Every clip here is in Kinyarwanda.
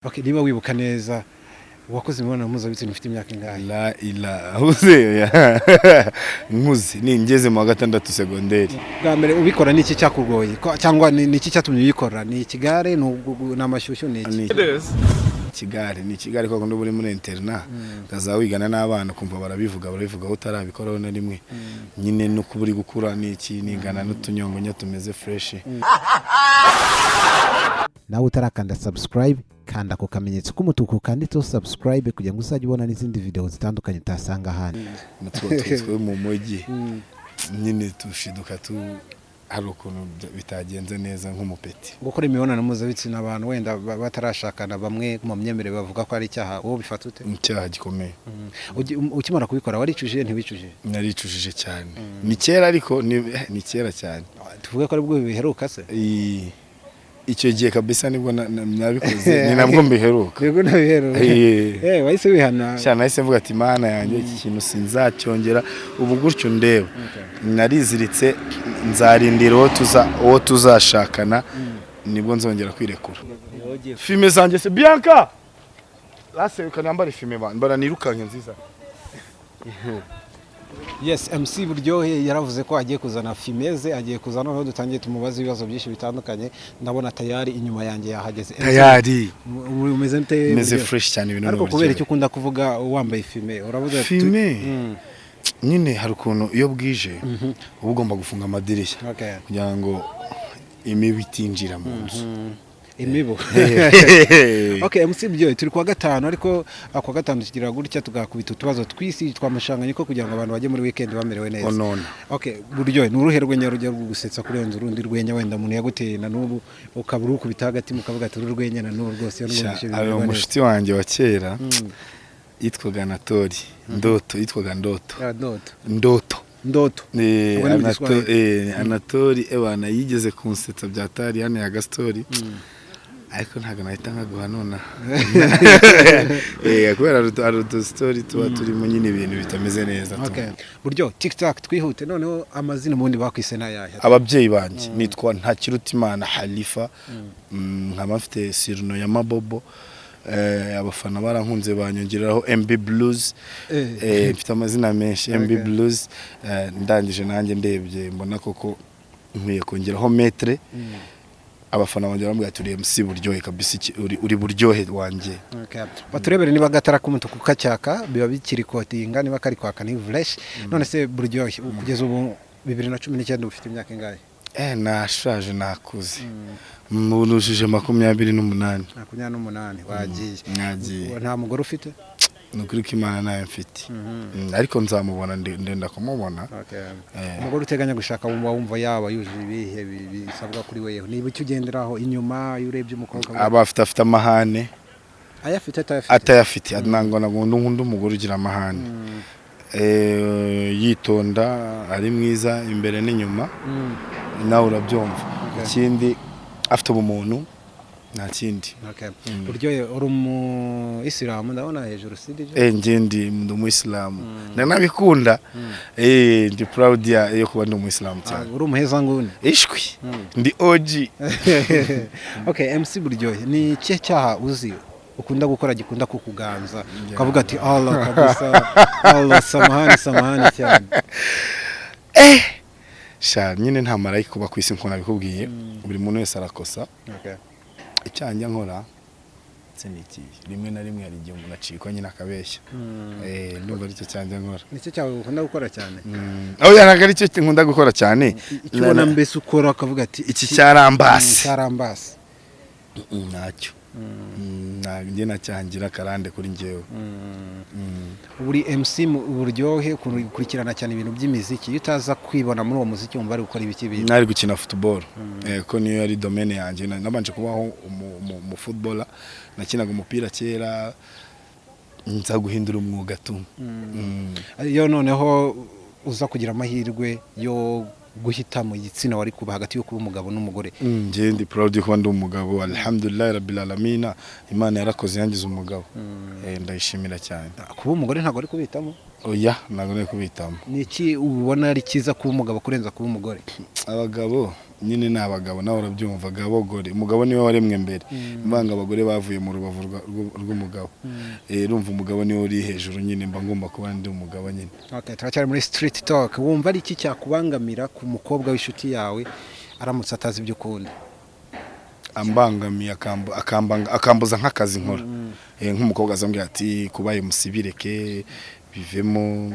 Okay, niba wibuka neza wakoze imibonano mpuzabitsina ufite imyaka ingahe? La ila uze nkuzi ni ngeze mu gatandatu segonderi. Bwa mbere ubikora niki cyakugoye cyangwa niki cyatumye ubikora? Ni ikigare n'amashyushyu niki? Ikigare ko ndo buri muri interna kaza wigana n'abana kumva barabivuga utarabikoraho na rimwe. Nyine no kuburi gukura niki ningana n'utunyongo nya tumeze fresh. Nawe utarakanda subscribe kanda ko kamenyetso k'umutuku kanditseho subscribe kugira ngo uzajye ubona n'izindi video zitandukanye utasanga hano. Natwe mu mujyi nyine tushiduka hari ukuntu bitagenze neza nk'umupeti. Gukora imibonano mpuzabitsina abantu wenda batarashakana bamwe mu myemere bavuga ko ari icyaha, wowe bifata ute? Icyaha gikomeye. Ukimara kubikora waricujije ntibicujije? Naricujije cyane. Ni kera ariko ni kera cyane. Tuvuge ko ari bwo biheruka se? Icyo gihe kabisa nibwo nabikoze ni nabwo mbiheruka. Yego nabiheruka. Wahise wihana. Cyane nahise mvuga ati Mana yanjye iki kintu sinzacyongera ubu gutyo ndeba. Nariziritse nzarindira uwo tuzashakana nibwo nzongera kwirekura. Filme zanjye se Bianca. Lase ukanambara filme bana nirukanke nziza. Yes, MC Buryohe yaravuze ko agiye kuzana filmeze, agiye kuzana aho dutangiye tumubaza ibibazo byinshi bitandukanye. Ndabona tayari inyuma yanjye yahageze. Tayari. Umeze nte? Meze fresh cyane ibintu. Ariko kubera icyo ukunda kuvuga wambaye filme, uravuga filme. Nyine hari ukuntu iyo bwije uba ugomba gufunga amadirishya kugira ngo imibu itinjira mu nzu. Imibu. Okay, MC Buryohe turi kwa gatanu, ariko kwa gatanu tugira gutya tugakubita utubazo twisi twamashanganye ko kugira ngo abantu baje muri weekend bamerewe neza. Okay, Buryohe ni uruhe rwenya rujya gusetsa kuri enzo rundi rwenya wenda umuntu yaguteye na nubu ukabura ukubita hagati mukavuga ati rwenya na nubu rwose yo n'ubushe. Ari umushiti wanjye wa kera yitwaga Anatori. Yitwaga Ndoto. Anatori ebana yigeze kunsetsa byatari hano ya Gastori. Ariko ntago nahita nkaguha nona. Kubera ari story tuba turimo nyine ibintu bitameze neza. Okay. Buryo TikTok twihute noneho amazina mundi bakwise nayahe? Ababyeyi banje nitwa Ntakirutimana Halifa. Nkaba mfite sirno ya Mabobo. Abafana barankunze banyongeraho MB Blues. Mfite amazina menshi MB Blues. Ndangije nanjye ndebye mbona koko nkwiye kongeraho metre. Abafana banje bambwiye ati MC Buryohe kabisa uri Buryohe wanje. Okay. Baturebere niba gatara k'umutuku kacyaka biba bikiri kotinga niba kari kwaka ni fresh. None se Buryohe kugeza ubu 2019 ufite imyaka ingahe? Nashaje nakuze. Munujije 28. 28 wagiye. Nagiye. Nta mugore ufite? Nukuri ko Imana nayo mfite. Ariko nzamubona ndenda kumubona. Umugore uteganya gushaka wumva yaba yujuje ibihe bisabwa kuri wewe. Niba icyo ugenderaho inyuma yurebye umukobwa aba afite amahane. Ayafite atayafite nango nkunda umugore ugira amahane. Yitonda ari mwiza imbere n'inyuma. Nawe urabyumva. Ikindi afite ubumuntu nta kindi. Okay. Buryohe uri mu Islam ndabona hejuru sidije? Ngendi mu Muslim. Nanabikunda. Ndi proud yo kuba ndi mu Islam cyane. Uri umuheza nguni? Ishwi. Ndi OG. Okay, MC Buryohe ni cye cyaha uzi ukunda gukora gikunda kukuganza ukavuga ati Allah kabisa Allah samahani cyane. Sha nyine nta marayika kuba kwisi nkona bikubwiye buri muntu wese arakosa. Okay. Icyanja nkora niki rimwe na rimwe ari igihe umuntu acikwa nyine akabeshya. Ndumva ari cyo cyanja nkora. Nicyo cyawe ukunda gukora cyane? Ntabwo ari cyo nkunda gukora cyane. Ikibona mbese ukora akavuga ati iki cyarambase. Nacyo. Njye nacyangira karande kuri njyewe. Uri MC Buryohe kurikirana cyane ibintu by'imiziki utaza kwibona muri uwo muziki wumva ari gukora ibiki bibi? Nari gukina football. Ko niyo yari domaine yanjye nabanje kubaho mu footballer. Nakinaga umupira kera nza guhindura umwuga tu. Yo noneho uza kugira amahirwe yo guhitamo igitsina wari kuba hagati yo kuba umugabo n'umugore. Nje ndi proud yo kuba ndi umugabo. Alhamdulillah rabbil alamin. Imana yarakoze yangize umugabo. Ndayishimira cyane. Kuba umugore ntago ari kubitamo? Oya ntago ari kubitamo. Niki ubona ari kiza kuba umugabo kurenza kuba umugore? Abagabo nyine n'abagabo nawe urabyumvaga abagore umugabo niwe waremwe mbere mbanga abagore bavuye mu rubavu rw'umugabo urumva umugabo niwe uri hejuru nyine mba ngomba kuba ndi umugabo nyine. Okay, turacyari muri street talk. Wumva ari iki cyakubangamira ku mukobwa w'inshuti yawe aramutse atazi ibyo ukunda? Ambangamiye akambuza nk'akazi nkora nk'umukobwa azambwira ati kubaye musibireke bivemo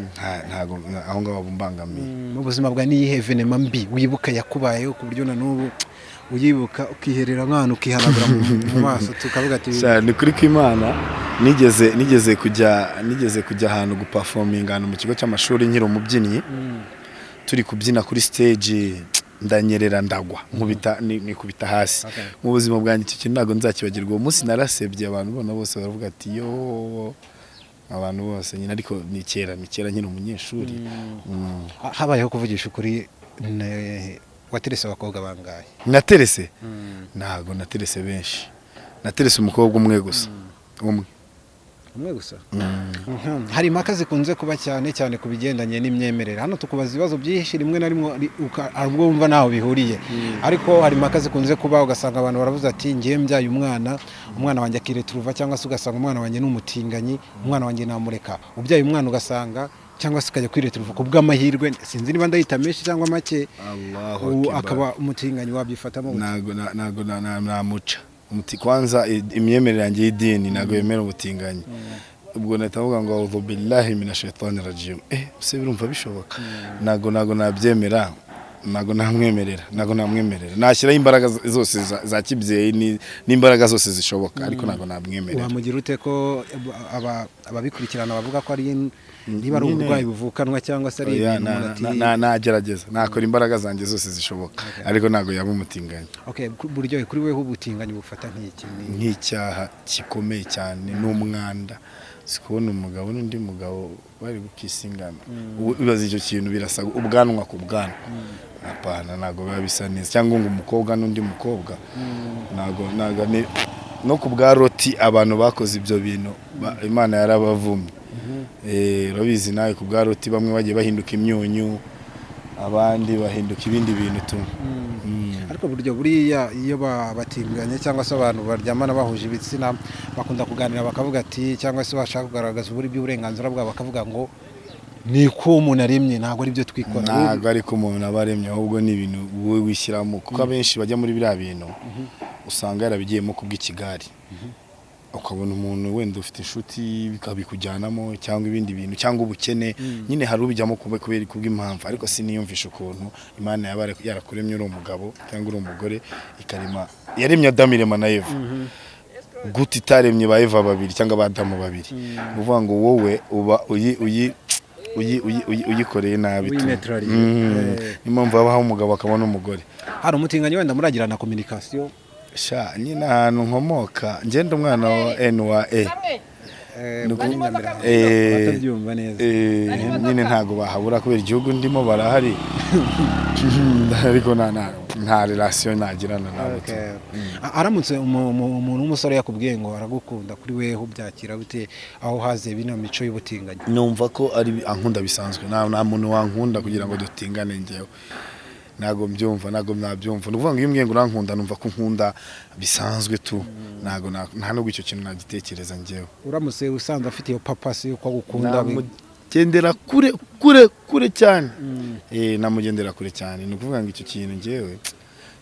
ntago aho ngaho bumbangamiye. Mu buzima bwa niyihe evenema mbi wibuka yakubayeho ku buryo na n'ubu uyibuka ukiherera nk'ahantu ukihanagura mu maso tukavuga ati ni kuri kw'Imana nigeze kujya ahantu guperforminga mu kigo cy'amashuri nkiri umubyinnyi turi kubyina kuri stage ndanyerera ndagwa nikubita hasi. Mu buzima bwanjye icyo kintu ntago nzakibagirwa. Uwo munsi narasebye abantu bona bose baravuga ati yo abantu bose nyine ariko ni kera nkiri umunyeshuri. Habayeho kuvugisha ukuri waterese abakobwa bangahe? Naterese ntago naterese benshi, naterese umukobwa umwe gusa umwe gusa. Hari impaka zikunze kuba cyane ku bigendanye n'imyemerere. Hano tukubaza ibibazo byinshi rimwe na rimwe ubwo wumva naho bihuriye, ariko hari impaka zikunze kuba ugasanga abantu baravuze ati ngiye mbyaye umwana wanjye akireturuva, cyangwa se ugasanga umwana wanjye n'umutinganyi, umwana wanjye namureka. Ubyaye umwana ugasanga cyangwa se ukajya kwireturuva ku bw'amahirwe, sinzi niba ndahita menshi cyangwa make, akaba umutinganyi wabyifatamo. Nago namuca kwanza imyemerere yanjye y'idini nago yemera ubutinganyi. Ubwo natavuga ngo a'udhu billahi minash shaitani rajim. Se birumva bishoboka? Nago nabyemera, nago namwemerera, nashyiraho imbaraga zose za kibyeyi n'imbaraga zose zishoboka, ariko nago namwemerera. Wamugira ute ko ababikurikirana bavuga ko ari niba ari uburwayi buvukanwa cyangwa se ari nagerageza nakora imbaraga zanjye zose zishoboka, ariko nago yaba umutinganyi. Okay, buryo kuri weho ubutinganyi bufata nk'icyaha gikomeye cyane n'umwanda. Sikubona umugabo n'undi mugabo bari gukisingana, ubibaza icyo kintu birasa ubwanwa ku bwanwa. Apana, nago biba bisa neza. Cyangwa ngo umukobwa n'undi mukobwa, nago no ku bwa Loti abantu bakoze ibyo bintu Imana yarabavumye. Urabizi nawe ku bwa Loti bamwe bagiye bahinduka imyunyu, abandi bahinduka ibindi bintu tu. Ariko buryo buriya iyo batinganye cyangwa se abantu baryamana bahuje ibitsina bakunda kuganira bakavuga ati, cyangwa se bashaka kugaragaza uburi by'uburenganzira bwabo bakavuga ngo ni ko umuntu aremye, ntabwo ari byo twikora. Ntabwo ari ko umuntu aba aremye, ahubwo ni ibintu wowe wishyiramo, kuko abenshi bajya muri biriya bintu usanga yarabigiyemo kubw'ikigari. Ukabona umuntu wenda ufite inshuti bikabikujyanamo, cyangwa ibindi bintu, cyangwa ubukene nyine hari ubijyamo kubera kubw'impamvu. Ariko siniyumvisha ukuntu Imana yarakuremye uri umugabo cyangwa uri umugore ikarema, yaremye Adamu irema na Eva, gute itaremye ba Eva babiri cyangwa ba Adamu babiri? Uvuga ngo wowe uba uyikoreye nabi. Impamvu habaho umugabo akabona umugore. Hari umutinganyi wenda muragirana communication? Nyine ahantu nkomoka ngenda umwana wa NWA batabyumva neza nyine ntago bahabura kubera igihugu ndimo barahari, ariko nta relation nagirana nabo. Aramutse umuntu w'umusore yakubwiye ngo aragukunda, kuri weho byakira bute aho haze bino mico y'ubutinganyi? Numva ko ari ankunda bisanzwe, nta muntu wankunda kugira ngo dutingane njyewe. Nago mbyumva, nago mnabyumva. Nuvuga ngo iyo mbwiye ngo urankunda numva ko nkunda bisanzwe tu. Nago nta nubwo icyo kintu nagitekereza njyewe. Uramutse usanzwe afite iyo papasi yo kwagukunda gendera kure cyane. Namugendera kure cyane. Nukuvuga ngo icyo kintu njyewe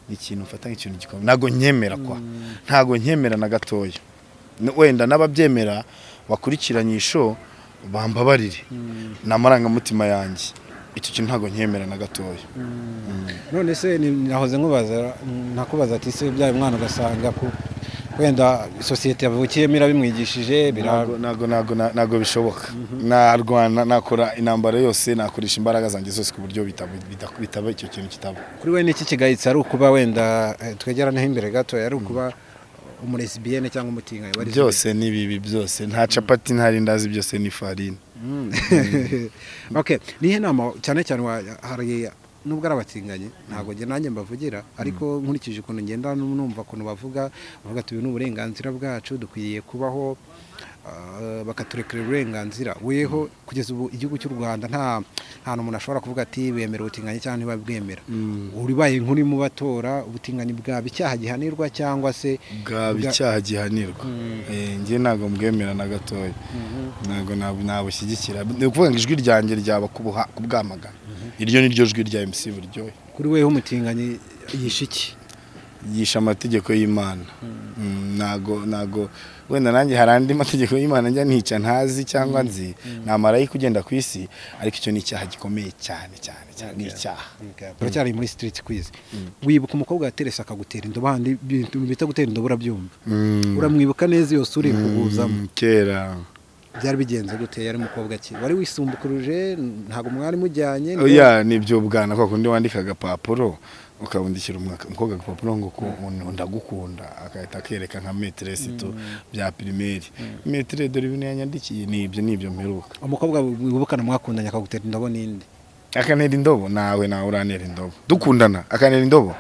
ni ikintu mfata nk'ikintu gikomeye. Nago nkemera kwa. Ntago nkemera na gatoya. Wenda nababyemera bakurikiranye isho bambabarire. Namaranga mutima yanjye. Icyo kintu ntago nkemera na gatoya. None se nahoze nakubaza ati se byaye umwana ugasanga ku wenda societe yavukiyemo irabimwigishije nago bishoboka. Narwana nakora intambara yose, nakoresha imbaraga zanjye zose ku buryo bitaba icyo kintu kitaba. Kuri we n'iki kigayitse ari ukuba wenda twegeranaho imbere gato yari ukuba umulesbienne cyangwa umutinganyi? Byose ni bibi, byose nta capati ntari ndazi, byose ni farine. Okay, nihe nama cyane hari nubwo arabatinganye ntago nge nanjye mbavugira, ariko nkurikije ukuntu ngenda numva ukuntu bavuga ati ubu n'uburenganzira bwacu dukwiye kubaho bakaturekera uburenganzira weho kugeza ubu igihugu cy'u Rwanda nta umuntu ashobora kuvuga ati bemera ubutinganyi cyangwa ntibabwemera uribaye nk'uri mu batora ubutinganyi bwaba icyaha gihanirwa cyangwa se bwaba icyaha gihanirwa njye ntabwo mbwemera na gatoya ntabwo nabushyigikira ni ukuvuga ngo ijwi ryanjye ryaba kubwamagana iryo ni ryo jwi rya MC Buryohe. Kuri weho umutinganyi yishe iki? Yisha amategeko y'Imana. Nago wenda nanjye hari andi mategeko y'Imana njya ntica ntazi cyangwa nzi na marayika ugenda ku isi, ariko icyo ni icyaha gikomeye cyane ni icyaha. Turacyari muri street quiz. Wibuka umukobwa yaterese akagutera indobo handi bita gutera indobo urabyumva? Uramwibuka neza iyo sura ikuguzamo? Kera byari bigenze gute? Yari umukobwa ki? Wari wisumbukuruje ntago mwari mujyanye? Oya nibyo bwana kwa kundi wandikaga papuro ukabundikira umukobwa agapapuro ngo ndagukunda akahita akereka nka maîtresse to bya primaire maître dore ibintu yanyandikiye nibyo mperuka. Umukobwa wibukana mwakundanya akagutera indobo ninde? Akanera indobo nawe uranera indobo dukundana akanera indobo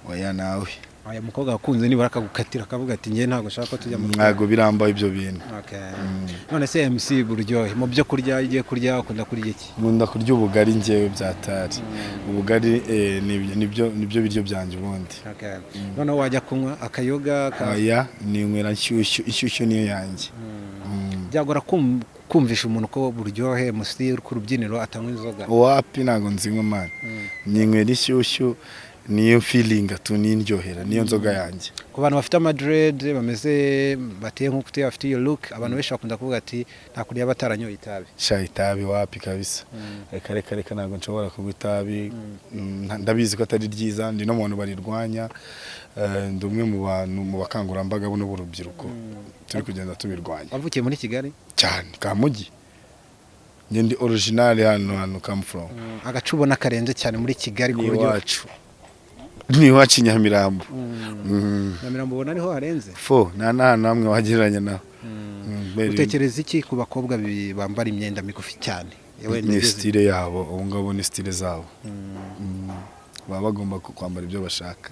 oya nawe aya mukobwa akunze nibara akagukatira akavuga ati ngiye ntago nshaka ko tujya mu ntago birambaye ibyo bintu. None se MC Buryohe mu byo kurya igiye kurya ukunda kurya iki? Nkunda kurya ubugari ngewe byatari ubugari nibyo biryo byanje ubundi. None wajya kunywa akayoga oya ninywera inshyushyu niyo yanjye. Byagora kumvisha umuntu ko Buryohe MC ku rubyiniro atanywa inzoga? Wapi ntago nzinywa man ninywera inshyushyu niyo feeling tunindyohera niyo nzoga yanjye. Ku bantu bafite amadred bameze bateye nko kuteye afite iyo look abantu benshi bakunda kuvuga ati nta kuriya bataranyoye itabi. Sha itabi wapi kabisa reka ntago nshobora kunywa itabi ndabizi ko atari ryiza ndi no mu bantu barirwanya ndi umwe mu bantu mu bakangurambaga bo n'urubyiruko turi kugenda tubirwanya. Wavukiye muri Kigali? Cyane Kamugi njye ndi original hano come from. Agacubo n'akarenze cyane muri Kigali ku buryo wacu ni wacu Nyamirambo. Nyamirambo ubona ariho harenze? Nta namwe wagereranya naho. Utekereza iki ku bakobwa bambara imyenda migufi cyane? Ni style yabo ubu ngabo ni style zabo. Baba bagomba kwambara ibyo bashaka.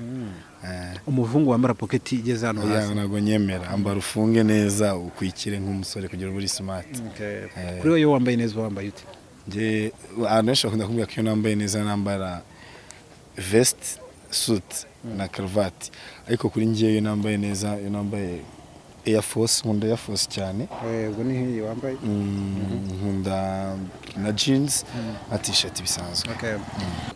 Umuhungu wambara pocket igeze hano hasi ntabwo nyemera ambara ufunge neza ukwikire nk'umusore kugira uri smart. Kuri wowe wambaye neza wambaye ute? Nje anesha kunda kumbwira ko nambaye neza nambara vest suit na cravat, ariko kuri ngiye nambaye neza nambaye Air Force nkunda Air Force cyane. Ubwo ni hiyi wambaye? Nkunda na jeans na t-shirt bisanzwe.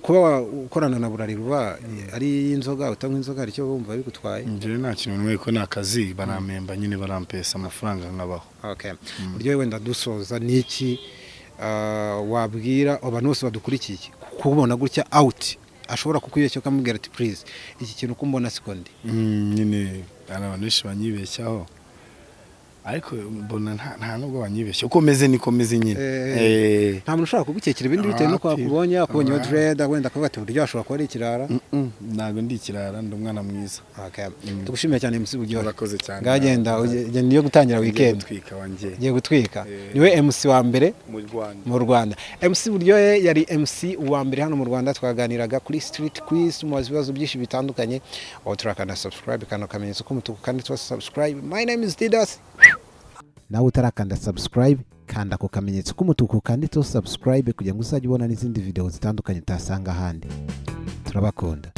Kuba ukorana na Burarirwa ari inzoga utanywa inzoga aricyo bumva bigutwaye? Nje nta kintu numwe ko nakazi banampemba nyine barampesa amafaranga nkabaho. Buryo wenda dusoza niki wabwira abantu bose badukurikiye kubona gutya out ashobora kukuyeshya kamubwira ati please iki kintu kumbona sikondi? Nyine abantu benshi banyibeshyaho ariko mbona nta nubwo banyibeshya uko meze niko meze nyine. Nta muntu ushaka kugukekera ibindi bitewe nuko akubonye akubonye dread wenda akavuga ati buryo ashobora kuba ari ikirara. Ntago ndi ikirara ndi umwana mwiza. Tugushimiye cyane MC Buryohe. Urakoze cyane. Ngagenda niyo gutangira weekend. Ngiye gutwika. Niwe MC wa mbere mu Rwanda. MC Buryohe yari MC wa mbere hano mu Rwanda twaganiraga kuri street quiz mu bibazo byinshi bitandukanye. Aho turakanda subscribe kandi ukamenyetso k'umutuku kandi subscribe. My name is Didas. Nawe utarakanda subscribe kanda ku kamenyetso k'umutuku kandi subscribe kugira ngo uzajye ubona n'izindi video zitandukanye utasanga ahandi. Turabakunda.